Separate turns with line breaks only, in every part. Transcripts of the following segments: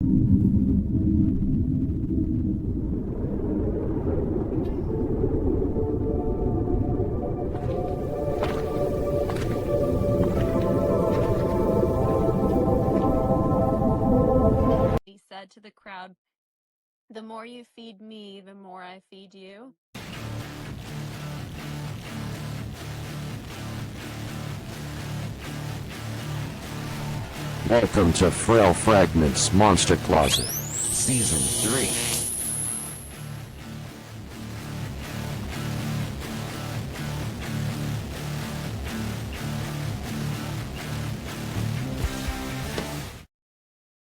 He said to the crowd, "The more you feed me, the more I feed you."
Welcome to Frail Fragment's Monster Closet, Season 3.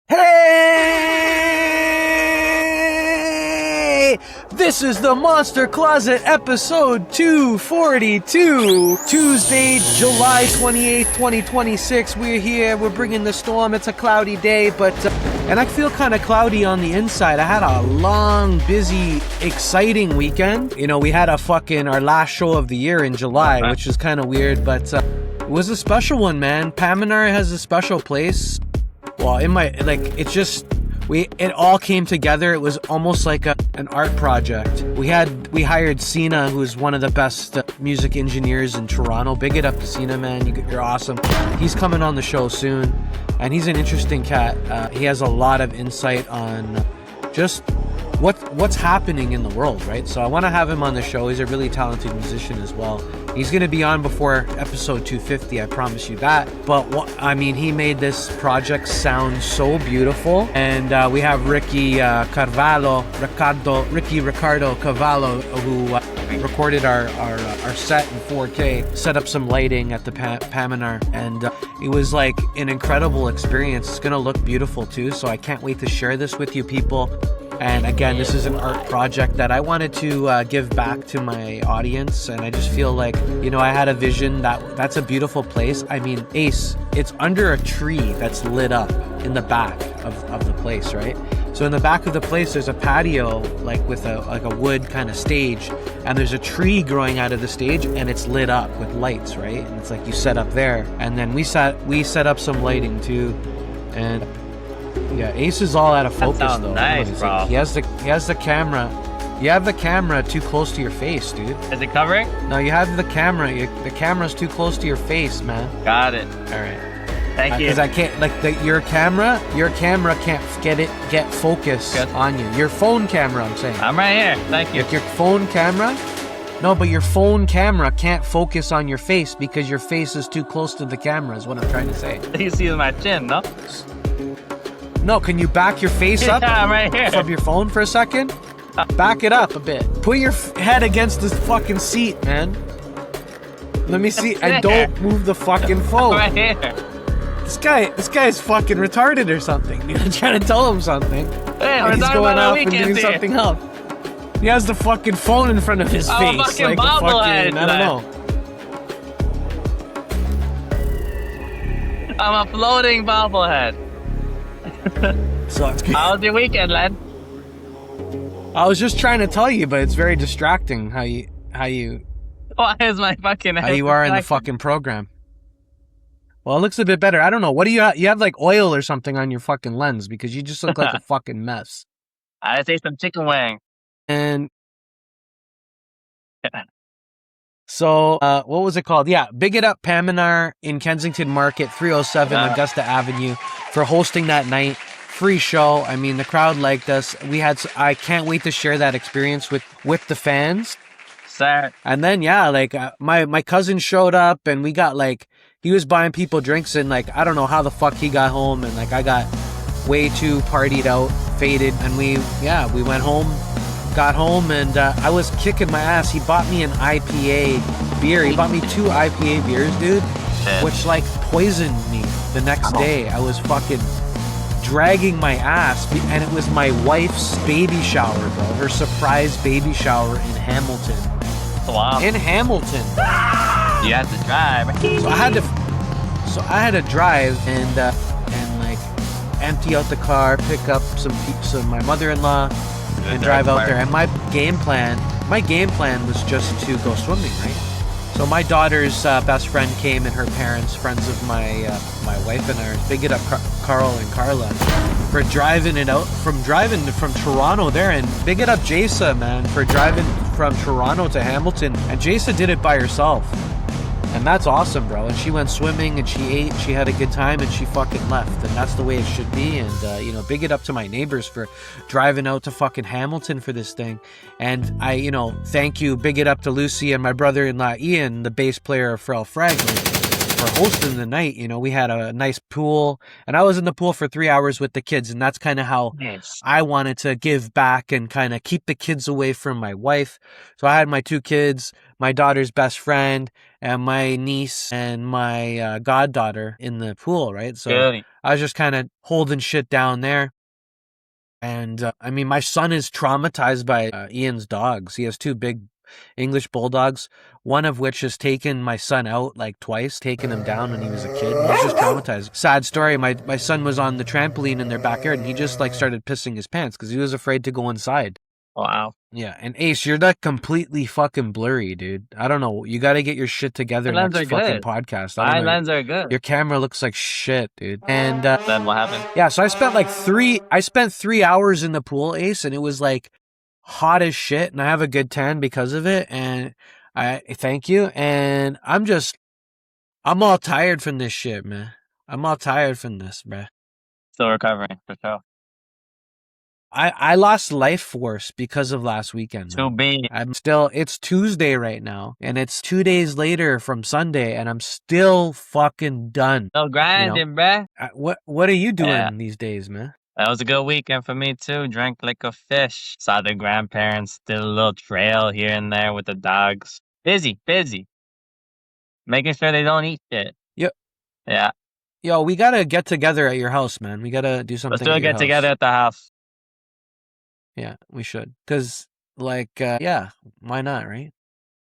Hey! This is the Monster Closet episode 242. Tuesday, July 28th, 2026. We're here. We're bringing the storm. It's a cloudy day, and I feel kind of cloudy on the inside. I had a long, busy, exciting weekend. You know, we had our last show of the year in July, which is kind of weird, but it was a special one, man. Paminar has a special place. Well, it all came together. It was almost like an art project. We hired Sina, who's one of the best music engineers in Toronto. Big it up to Sina, man. You're awesome. He's coming on the show soon, and he's an interesting cat. He has a lot of insight on just what's happening in the world, right? So I want to have him on the show. He's a really talented musician as well. He's going to be on before episode 250, I promise you that. But he made this project sound so beautiful. And we have Ricky Ricardo Cavallo, who recorded our set in 4K, set up some lighting at the Paminar, and it was like an incredible experience. It's going to look beautiful too, so I can't wait to share this with you people. And again, this is an art project that I wanted to give back to my audience, and I just feel like, I had a vision that's a beautiful place. I mean, Ace, it's under a tree that's lit up in the back of the place, right? So in the back of the place, there's a patio, like with a wood kind of stage, and there's a tree growing out of the stage, and it's lit up with lights, right? And it's like you set up there, and then we set up some lighting too, and yeah, Ace is all out of focus though.
Nice, bro.
He has the camera. You have the camera too close to your face, dude.
Is it covering?
No, you have the camera. The camera's too close to your face, man.
Got it.
All right.
Thank you.
Because I can't your camera can't get focus on you. Your phone camera, I'm saying.
I'm right here. Thank you.
Like your phone camera. No, but your phone camera can't focus on your face because your face is too close to the camera. Is what I'm trying to say.
You see my chin, no?
No, can you back your face up
I'm right here.
from your phone for a second? Back it up a bit. Put your head against this fucking seat, man. Let me see. And don't move the fucking phone.
Right here.
This guy's fucking retarded or something. I'm trying to tell him something.
Hey,
and he's going off and doing something else. He has the fucking phone in front of his face.
I'm a fucking bobblehead.
I don't know.
I'm a floating bobblehead.
So it's good.
How was your weekend, lad?
I was just trying to tell you, but it's very distracting how you
Why is my fucking head
are in the fucking program. Well, it looks a bit better. I don't know. What do you have? You have like oil or something on your fucking lens because you just look like a fucking mess.
I just ate some chicken wing.
And so, what was it called? Yeah, big it up Paminar in Kensington Market, 307 Augusta Avenue, for hosting that night. Free show. I mean, the crowd liked us. I can't wait to share that experience with the fans.
Sir.
And then, my cousin showed up, and we got he was buying people drinks, and I don't know how the fuck he got home, and I got way too partied out, faded, and we went home. Got home and I was kicking my ass. He bought me an IPA beer. He bought me 2 IPA beers, dude, which poisoned me the next day. I was fucking dragging my ass, and it was my wife's baby shower, bro. Her surprise baby shower in Hamilton.
Wow.
In Hamilton.
You had to drive.
So I had to drive and empty out the car, pick up some my mother-in-law. And drive out there. And my game plan was just to go swimming, right? So my daughter's best friend came, and her parents, friends of my wife and ours. Big it up, Carl and Carla, for driving from Toronto there, and big it up Jasa, man, for driving from Toronto to Hamilton. And Jasa did it by herself, and that's awesome, bro. And she went swimming, and she ate, she had a good time, and she fucking left. And that's the way it should be. And you know, big it up to my neighbors for driving out to fucking Hamilton for this thing. And I, you know, thank you, big it up to Lucy and my brother-in-law Ian, the bass player of Frail Fragment, for hosting the night. You know, we had a nice pool, and I was in the pool for 3 hours with the kids, and that's kind of how I wanted to give back and kind of keep the kids away from my wife. So I had my 2 kids, my daughter's best friend, and my niece and my goddaughter in the pool, right? So
Good.
I was just kind of holding shit down there. And I mean, my son is traumatized by Ian's dogs. He has 2 big English bulldogs, one of which has taken my son out like twice, taken him down when he was a kid. He's just traumatized. Sad story. My son was on the trampoline in their backyard, and he just like started pissing his pants because he was afraid to go inside.
Wow.
Yeah, and Ace, you're like completely fucking blurry, dude. I don't know. You got to get your shit together
My
next
lens are
fucking
good.
podcast.
My lens are good.
Your camera looks like shit, dude. And
Then what happened?
yeah, so I spent 3 hours in the pool, Ace, and it was like hot as shit, and I have a good tan because of it, and I thank you. And I'm all tired from this shit, man. I'm all tired from this, bruh.
Still recovering, for sure.
I lost life force because of last weekend.
Too big.
It's Tuesday right now, and it's 2 days later from Sunday, and I'm still fucking done.
Still grinding, bruh.
What are you doing these days, man?
That was a good weekend for me, too. Drank like a fish. Saw the grandparents. Did a little trail here and there with the dogs. Busy. Making sure they don't eat shit.
Yep.
Yeah.
Yo, we gotta get together at your house, man. We gotta do something.
Let's do a get together at the house.
Yeah, we should. Cause like, yeah, why not, right?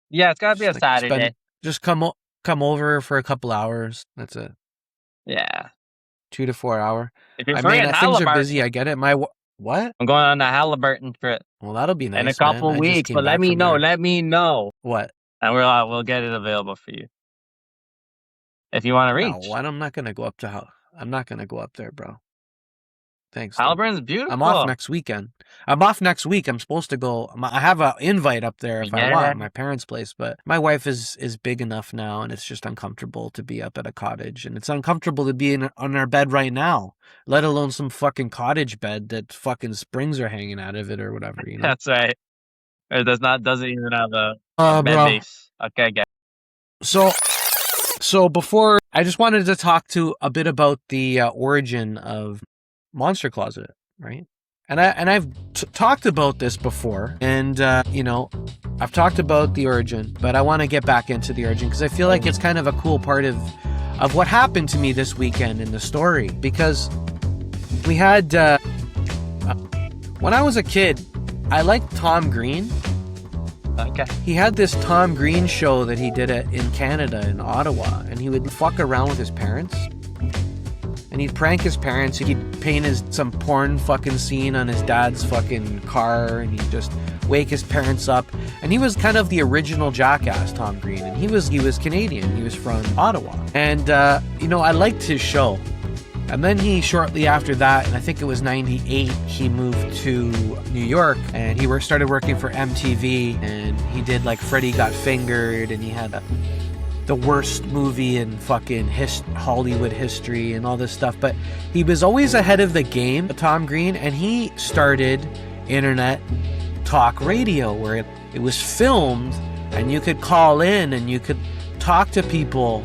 Yeah, it's gotta be a
Just,
Saturday.
Just come over for a couple hours. That's it.
Yeah.
2 to 4 hour.
If you're
I
free
mean,
in
things are
Halliburton,
busy. I get it. What?
I'm going on the Halliburton trip
Well, that'll be nice.
in a couple
man. I just
weeks.
came
But let
back
me
from
know.
there.
Let me know,
What?
and we'll get it available for you if you want to reach.
No, I'm not gonna go up I'm not gonna go up there, bro. Thanks.
Halliburton's beautiful.
I'm off next weekend. I'm off next week. I'm supposed to go. I have an invite up there if I want at my parents' place, but my wife is big enough now, and it's just uncomfortable to be up at a cottage, and it's uncomfortable to be on our bed right now, let alone some fucking cottage bed that fucking springs are hanging out of it or whatever. You know.
That's right. It doesn't even have a bed
bro.
base. Okay, get.
So before, I just wanted to talk to a bit about the origin of Monster Closet, right? And I've talked about this before, and you know, I've talked about the origin, but I want to get back into the origin because I feel like it's kind of a cool part of what happened to me this weekend in the story. Because we had when I was a kid, I liked Tom Green.
Okay.
He had this Tom Green show that he did in Canada, in Ottawa, and he would fuck around with his parents. And he'd prank his parents. He'd paint some porn fucking scene on his dad's fucking car, and he'd just wake his parents up. And he was kind of the original jackass, Tom Green. And he was Canadian. He was from Ottawa. And, you know, I liked his show. And then he, shortly after that, and I think it was 98, he moved to New York, and he started working for MTV, and he did like Freddy Got Fingered, and he had the worst movie in fucking Hollywood history and all this stuff. But he was always ahead of the game, Tom Green, and he started internet talk radio where it was filmed, and you could call in and you could talk to people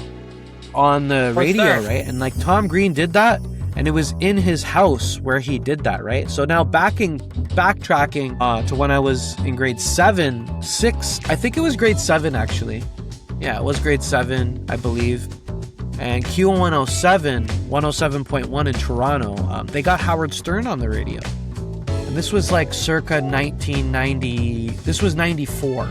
on the radio, right? And like Tom Green did that, and it was in his house where he did that, right? So now backtracking to when I was in grade 6, I think it was grade 7 actually. Yeah, it was grade 7, I believe. And Q107, 107.1 in Toronto, they got Howard Stern on the radio. And this was like circa 1990, this was 94.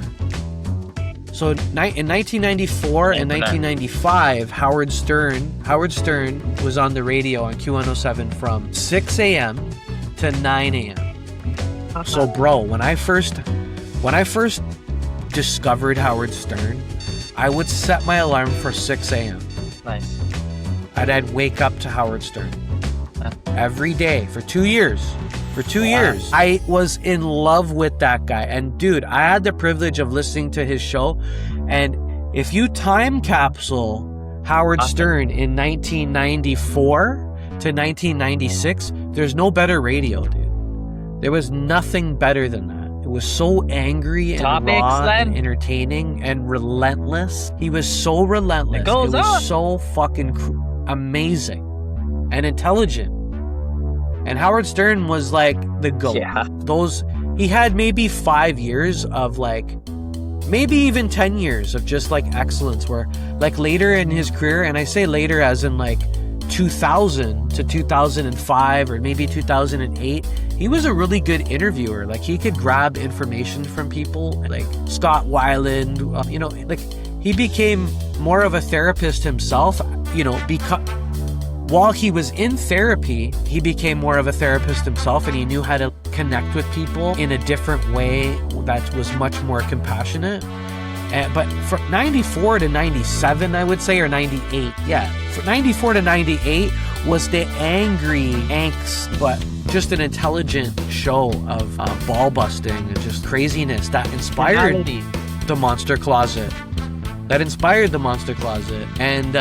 So in 1994 and 1995, Howard Stern was on the radio on Q107 from 6 a.m. to 9 a.m. So bro, when I first discovered Howard Stern, I would set my alarm for 6 a.m.
Nice.
and I'd wake up to Howard Stern every day for 2 years. For 2 years, I was in love with that guy. And dude, I had the privilege of listening to his show. And if you time capsule Howard Stern in 1994 to 1996, there's no better radio, dude. There was nothing better than that. It was so angry and raw and entertaining and relentless. He was so relentless. It was so fucking amazing and intelligent. And Howard Stern was like the GOAT. Yeah. He had maybe 5 years of like, maybe even 10 years of just like excellence, where like later in his career, and I say later as in like 2000 to 2005 or maybe 2008, he was a really good interviewer. Like he could grab information from people like Scott Weiland, like he became more of a therapist himself, because while he was in therapy, he became more of a therapist himself, and he knew how to connect with people in a different way that was much more compassionate. But from 94 to 97, I would say, or 98, from 94 to 98 was the angry angst, but just an intelligent show of ball busting and just craziness that inspired the Monster Closet. And,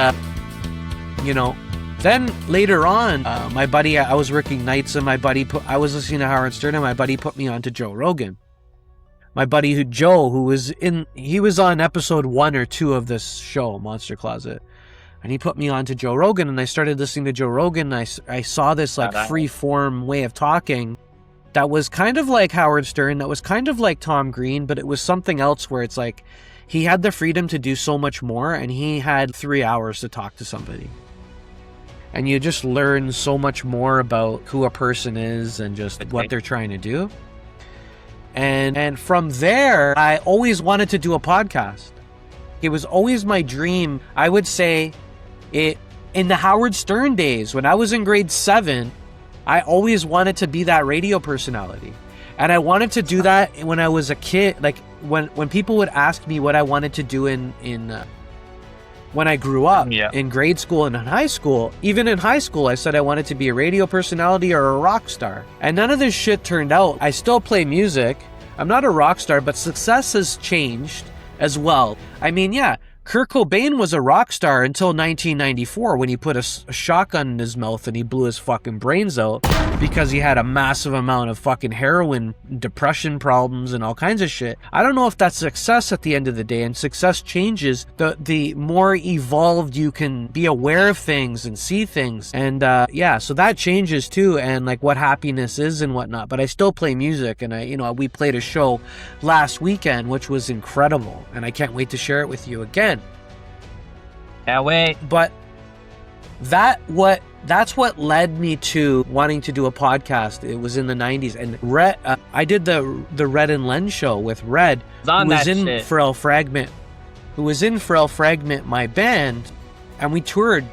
then later on, my buddy, I was working nights, and I was listening to Howard Stern, and my buddy put me on to Joe Rogan. My buddy he was on episode 1 or 2 of this show, Monster Closet. And he put me on to Joe Rogan, and I started listening to Joe Rogan, and I saw this like free form way of talking that was kind of like Howard Stern, that was kind of like Tom Green, but it was something else where it's like he had the freedom to do so much more, and he had 3 hours to talk to somebody. And you just learn so much more about who a person is and just what they're trying to do. And from there, I always wanted to do a podcast. It was always my dream. I would say in the Howard Stern days, when I was in grade 7, I always wanted to be that radio personality. And I wanted to do that when I was a kid. Like when people would ask me what I wanted to do when I grew up in grade school and in high school, even in high school, I said I wanted to be a radio personality or a rock star. And none of this shit turned out. I still play music. I'm not a rock star, but success has changed as well. I mean, Kurt Cobain was a rock star until 1994 when he put a shotgun in his mouth and he blew his fucking brains out because he had a massive amount of fucking heroin, depression problems, and all kinds of shit. I don't know if that's success at the end of the day, and success changes. The more evolved you can be aware of things and see things. And so that changes too, and like what happiness is and whatnot. But I still play music, and we played a show last weekend, which was incredible, and I can't wait to share it with you again.
Can't wait.
But that's what led me to wanting to do a podcast. It was in the 90s, and I did the Red and Len show with Red, who was in Frail Fragment, my band, and we toured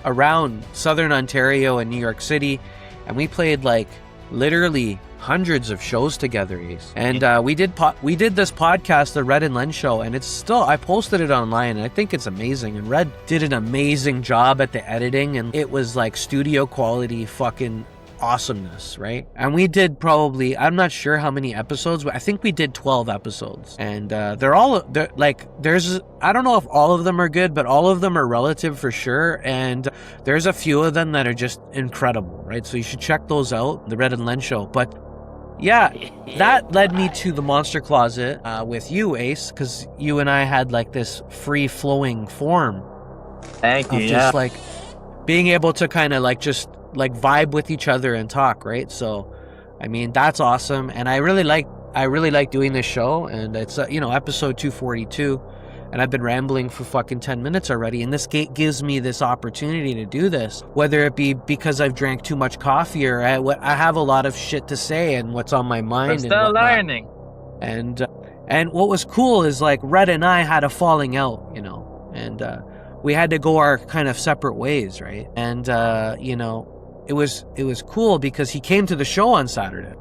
around Southern Ontario and New York City, and we played like literally hundreds of shows together, Ace. And we did this podcast, the Red and Len show, and it's still, I posted it online, and I think it's amazing. And Red did an amazing job at the editing, and it was like studio quality fucking awesomeness, right? And we did probably, I'm not sure how many episodes, but I think we did 12 episodes. And they're like, I don't know if all of them are good, but all of them are relative for sure. And there's a few of them that are just incredible, right? So you should check those out, the Red and Len show. But that led me to the Monster Closet with you, Ace, because you and I had like this free-flowing form.
Thank you.
Just like being able to kind of like just like vibe with each other and talk, right? So, I mean, that's awesome, and I really like doing this show, and it's episode 242. And I've been rambling for fucking 10 minutes already. And this gives me this opportunity to do this, whether it be because I've drank too much coffee or I have a lot of shit to say and what's on my mind.
We're still learning.
And what was cool is like Red and I had a falling out, and we had to go our kind of separate ways, right? And, it was cool because he came to the show on Saturday.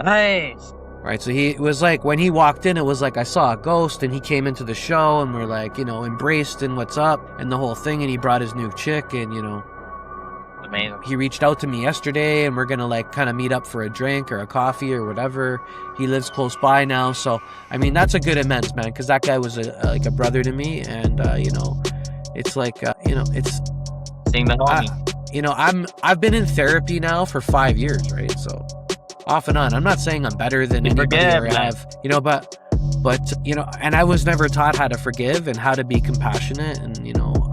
Nice.
Right, so it was like when he walked in, it was like I saw a ghost, and he came into the show, and we're like, embraced and what's up and the whole thing, and he brought his new chick, and
Amazing.
he reached out to me yesterday, and we're gonna like kind of meet up for a drink or a coffee or whatever. He lives close by now, so I mean that's a good amends, man, because that guy was like a brother to me, and it's like it's
Seeing the homie.
I've been in therapy now for 5 years, right? So off and on. I'm not saying I'm better than anybody
forgive,
or
man.
but and I was never taught how to forgive and how to be compassionate, and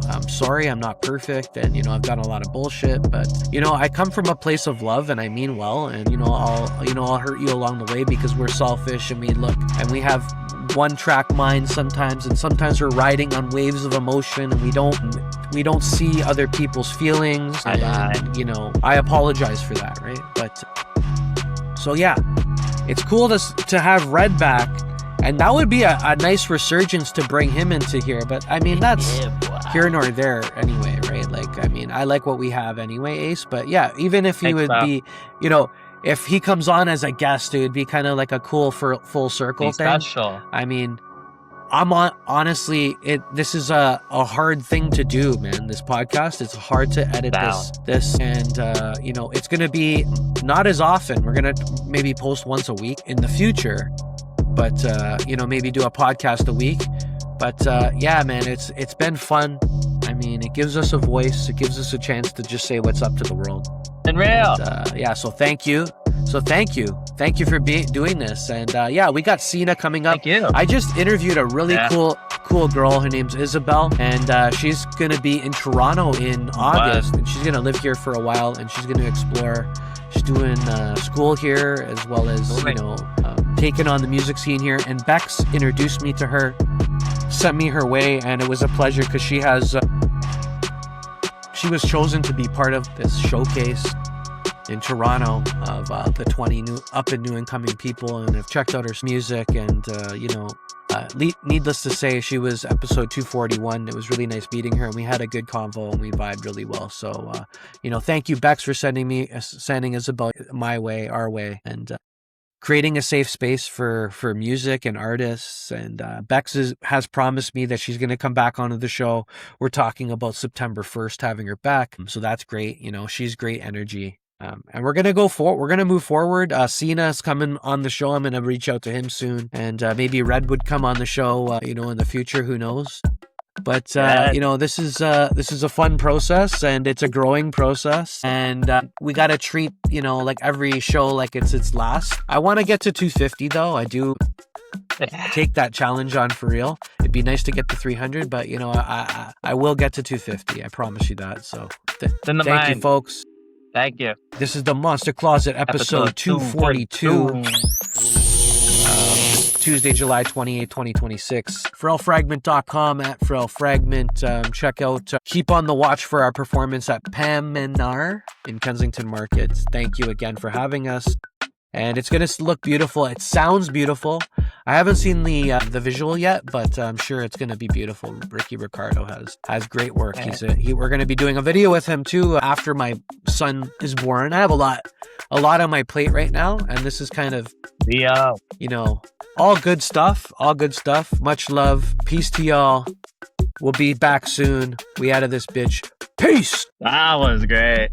I'm sorry, I'm not perfect, and I've done a lot of bullshit, but I come from a place of love, and I mean well, and I'll hurt you along the way because we're selfish, and we have one track minds sometimes, and sometimes we're riding on waves of emotion, and we don't see other people's feelings, and I apologize for that, right? But so yeah, it's cool to have Red back, and that would be a nice resurgence to bring him into here, but I mean that's here nor there anyway, right? Like, I mean, I like what we have anyway, Ace, but yeah, even if he would be, if he comes on as a guest, it would be kind of like a cool full circle thing.
Special.
I mean, honestly, this is a hard thing to do, man. This podcast, it's hard to edit this, and it's gonna be not as often. We're gonna maybe post once a week in the future, but maybe do a podcast a week. But yeah, man, it's been fun. I mean, it gives us a voice. It gives us a chance to just say what's up to the world.
And real.
Yeah, so thank you. Thank you for doing this. And yeah, we got Cena coming up.
Thank you.
I just interviewed a really cool girl. Her name's Isabel, and she's gonna be in Toronto in August, and she's gonna live here for a while, and she's gonna explore. She's doing school here, as well as taking on the music scene here. And Bex introduced me to her, sent me her way, and it was a pleasure because she was chosen to be part of this showcase in Toronto of the 20 new up and new incoming people, and I've checked out her music, and needless to say, she was episode 241. It was really nice meeting her, and we had a good convo, and we vibed really well. So thank you, Bex, for sending Isabel our way, and creating a safe space for music and artists. And Bex has promised me that she's going to come back onto the show. We're talking about September 1st having her back, so that's great. She's great energy. And we're going to we're going to move forward. Cena's coming on the show. I'm going to reach out to him soon, and maybe Red would come on the show in the future, who knows. But this is a fun process, and it's a growing process, and we got to treat like every show like it's its last. I want to get to 250 though. I do take that challenge on for real. It'd be nice to get to 300, but I will get to 250. I promise you that. So thank you, folks.
Thank you.
This is the Monster Closet, episode 242. Tuesday, July 28, 2026. FrailFragment.com, at Frail Fragment. Check out, keep on the watch for our performance at Paminar in Kensington Market. Thank you again for having us. And it's going to look beautiful. It sounds beautiful. I haven't seen the visual yet, but I'm sure it's going to be beautiful. Ricky Ricardo has great work. We're going to be doing a video with him too after my son is born. I have a lot on my plate right now, and this is kind of all good stuff. Much love. Peace to y'all. We'll be back soon. We out of this bitch. Peace.
That was great.